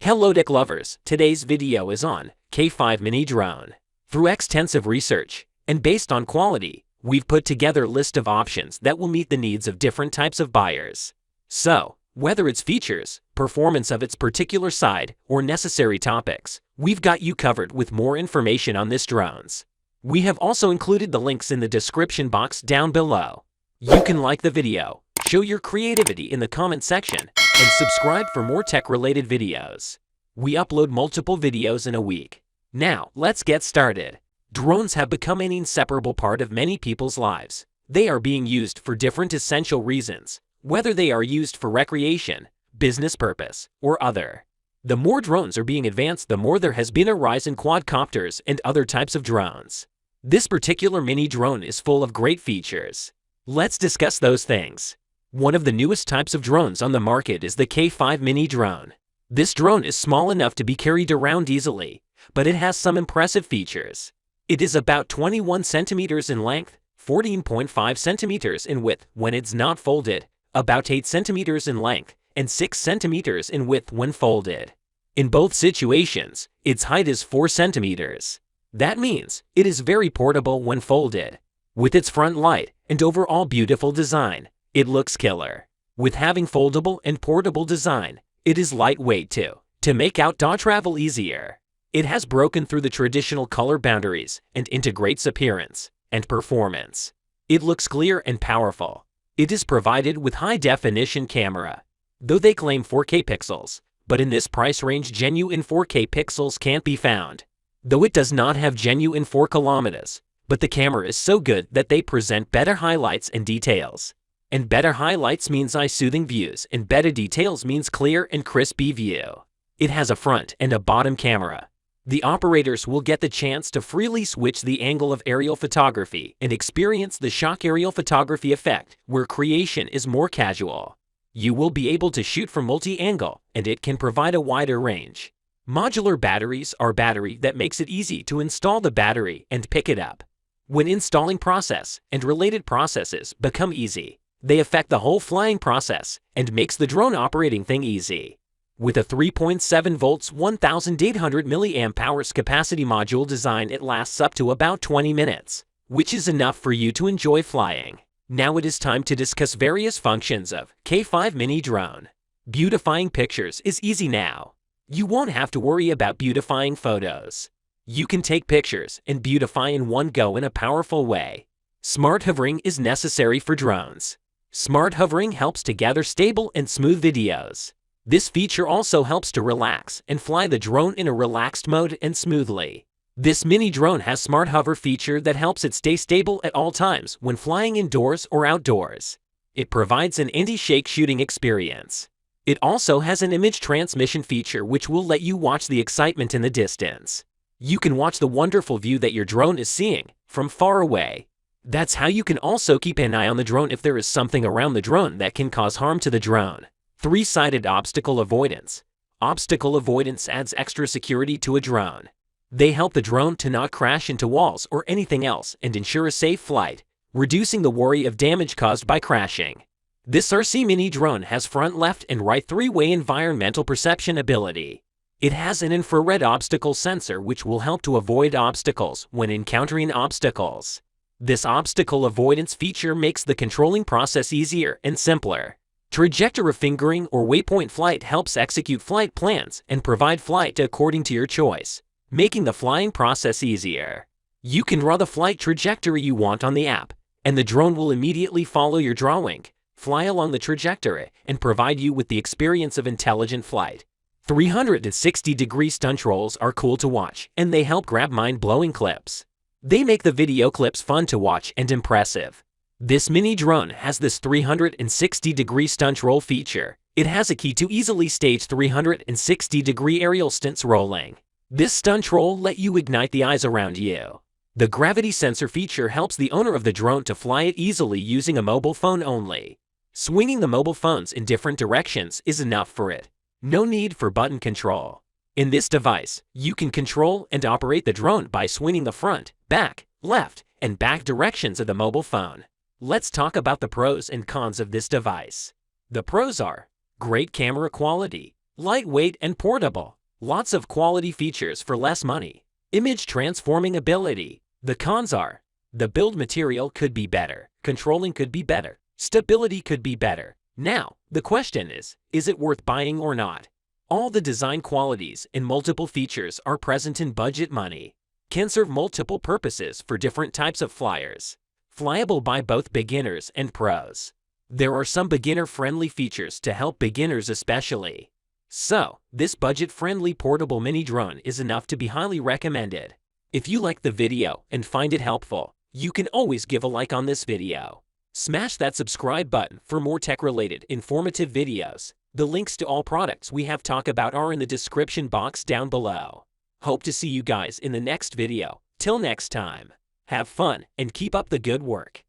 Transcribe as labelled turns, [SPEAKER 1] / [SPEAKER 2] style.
[SPEAKER 1] Hello tech lovers, today's video is on K5 Mini Drone. Through extensive research and based on quality, we've put together a list of options that will meet the needs of different types of buyers. So, whether it's features, performance of its particular side, or necessary topics, we've got you covered with more information on this drones. We have also included the links in the description box down below. You can like the video, show your creativity in the comment section, and subscribe for more tech-related videos. We upload multiple videos in a week. Now, let's get started. Drones have become an inseparable part of many people's lives. They are being used for different essential reasons, whether they are used for recreation, business purpose, or other. The more drones are being advanced, the more there has been a rise in quadcopters and other types of drones. This particular mini drone is full of great features. Let's discuss those things. One of the newest types of drones on the market is the K5 Mini Drone. This drone is small enough to be carried around easily, but it has some impressive features. It is about 21 centimeters in length, 14.5 centimeters in width when it's not folded, about 8 centimeters in length, and 6 centimeters in width when folded. In both situations, its height is 4 centimeters. That means it is very portable when folded. With its front light and overall beautiful design, it looks killer. With having foldable and portable design, it is lightweight too, to make outdoor travel easier. It has broken through the traditional color boundaries and integrates appearance and performance. It looks clear and powerful. It is provided with high-definition camera, though they claim 4K pixels, but in this price range genuine 4K pixels can't be found. Though it does not have genuine 4 kilometers, but the camera is so good that they present better highlights and details. And better highlights means eye-soothing views, and better details means clear and crispy view. It has a front and a bottom camera. The operators will get the chance to freely switch the angle of aerial photography and experience the shock aerial photography effect, where creation is more casual. You will be able to shoot from multi-angle, and it can provide a wider range. Modular batteries are battery that makes it easy to install the battery and pick it up. When installing process and related processes become easy, they affect the whole flying process and makes the drone operating thing easy. With a 3.7 volts 1800 mAh capacity module design, it lasts up to about 20 minutes, which is enough for you to enjoy flying. Now it is time to discuss various functions of K5 Mini Drone. Beautifying pictures is easy now. You won't have to worry about beautifying photos. You can take pictures and beautify in one go in a powerful way. Smart hovering is necessary for drones. Smart hovering helps to gather stable and smooth videos. This feature also helps to relax and fly the drone in a relaxed mode and smoothly. This mini drone has smart hover feature that helps it stay stable at all times when flying indoors or outdoors. It provides an anti-shake shooting experience. It also has an image transmission feature which will let you watch the excitement in the distance. You can watch the wonderful view that your drone is seeing from far away. That's how you can also keep an eye on the drone if there is something around the drone that can cause harm to the drone. Three-sided obstacle avoidance. Obstacle avoidance adds extra security to a drone. They help the drone to not crash into walls or anything else and ensure a safe flight, reducing the worry of damage caused by crashing. This RC Mini Drone has front left and right three-way environmental perception ability. It has an infrared obstacle sensor which will help to avoid obstacles when encountering obstacles. This obstacle avoidance feature makes the controlling process easier and simpler. Trajectory fingering or waypoint flight helps execute flight plans and provide flight according to your choice, making the flying process easier. You can draw the flight trajectory you want on the app, and the drone will immediately follow your drawing, fly along the trajectory, and provide you with the experience of intelligent flight. 360-degree stunt rolls are cool to watch, and they help grab mind-blowing clips. They make the video clips fun to watch and impressive. This mini drone has this 360-degree stunt roll feature. It has a key to easily stage 360-degree aerial stunts rolling. This stunt roll lets you ignite the eyes around you. The gravity sensor feature helps the owner of the drone to fly it easily using a mobile phone only. Swinging the mobile phones in different directions is enough for it. No need for button control. In this device, you can control and operate the drone by swinging the front, back, left, and back directions of the mobile phone. Let's talk about the pros and cons of this device. The pros are great camera quality. Lightweight and portable. Lots of quality features for less money. Image transforming ability. The cons are: the build material could be better, controlling could be better, stability could be better. Now, the question is it worth buying or not? All the design qualities and multiple features are present in budget money. Can serve multiple purposes for different types of flyers. Flyable by both beginners and pros. There are some beginner-friendly features to help beginners especially. So, this budget-friendly portable mini drone is enough to be highly recommended. If you like the video and find it helpful, you can always give a like on this video. Smash that subscribe button for more tech-related informative videos. The links to all products we have talked about are in the description box down below. Hope to see you guys in the next video. Till next time, have fun and keep up the good work.